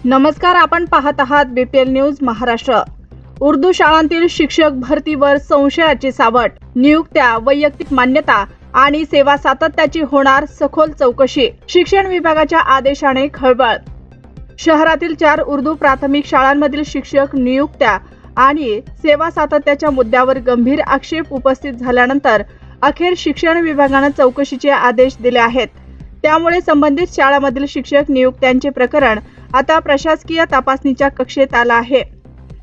नमस्कार, आपण पाहत आहात बीपीएल न्यूज महाराष्ट्र। उर्दू शाळांतील शिक्षक भरतीवर संशयाची सावट, नियुक्त्या, वैयक्तिक मान्यता आणि सेवा सातत्याची होणार सखोल चौकशी। शिक्षण विभागाच्या आदेशाने खळबळ। शहरातील 4 उर्दू प्राथमिक शाळांमधील शिक्षक नियुक्त्या आणि सेवा सातत्याच्या मुद्द्यावर गंभीर आक्षेप उपस्थित झाल्यानंतर अखेर शिक्षण विभागाने चौकशीचे आदेश दिले आहेत। त्यामुळे संबंधित शाळांमधील शिक्षक नियुक्त्यांचे प्रकरण आता प्रशासकीय तपासणीच्या कक्षेत आला आहे।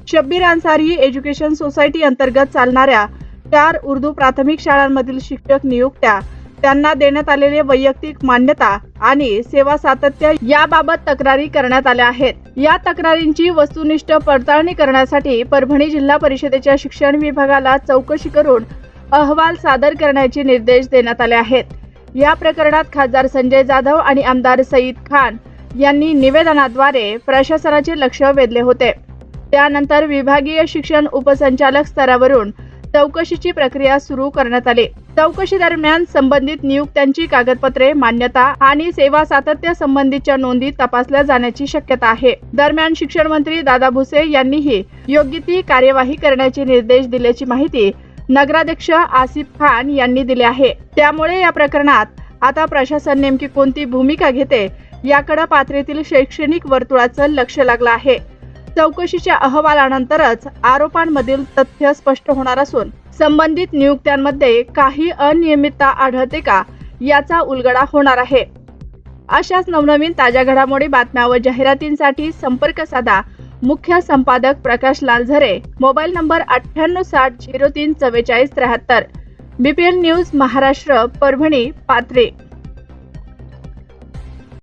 शब्बीर अन्सारी एज्युकेशन सोसायटी अंतर्गत चालणाऱ्या 4 उर्दू प्राथमिक शाळांमधील शिक्षक नियुक्त्या, त्यांना देण्यात आलेले वैयक्तिक मान्यता आणि सेवा सातत्य याबाबत तक्रारी करण्यात आल्या आहेत। या तक्रारींची वस्तुनिष्ठ पडताळणी करण्यासाठी परभणी जिल्हा परिषदेच्या शिक्षण विभागाला चौकशी करून अहवाल सादर करण्याचे निर्देश देण्यात आले आहेत। या प्रकरणात खासदार संजय जाधव आणि आमदार सईद खान यांनी निवेदनाद्वारे प्रशासनाचे लक्ष वेधले होते। त्यानंतर विभागीय शिक्षण उपसंचालक स्तरावरून चौकशीची प्रक्रिया सुरू करण्यात आली। चौकशी दरम्यान संबंधित नियुक्त्यांची कागदपत्रे, मान्यता आणि सेवा सातत्य संबंधीच्या नोंदी तपासल्या जाण्याची शक्यता आहे। दरम्यान शिक्षण मंत्री दादा भुसे यांनीही योग्य ती कार्यवाही करण्याचे निर्देश दिल्याची माहिती नगराध्यक्ष आसिफ खान यांनी दिली आहे। त्यामुळे या प्रकरणात आता प्रशासन नेमकी कोणती भूमिका घेते याकडे पाथरीतील शैक्षणिक वर्तुळाचं लक्ष लागलं आहे। चौकशीच्या अहवालानंतरच आरोपांमधील तथ्य स्पष्ट होणार असून संबंधित नियुक्त्यांमध्ये काही अनियमितता आढळते का याचा उलगडा होणार आहे। अशाच नवनवीन ताज्या घडामोडी, बातम्या व जाहिरातींसाठी संपर्क साधा मुख्य संपादक Prakash Lalzare, mobile number 9860 03 4473। BPL news Maharashtra, Parbhani, Pathri.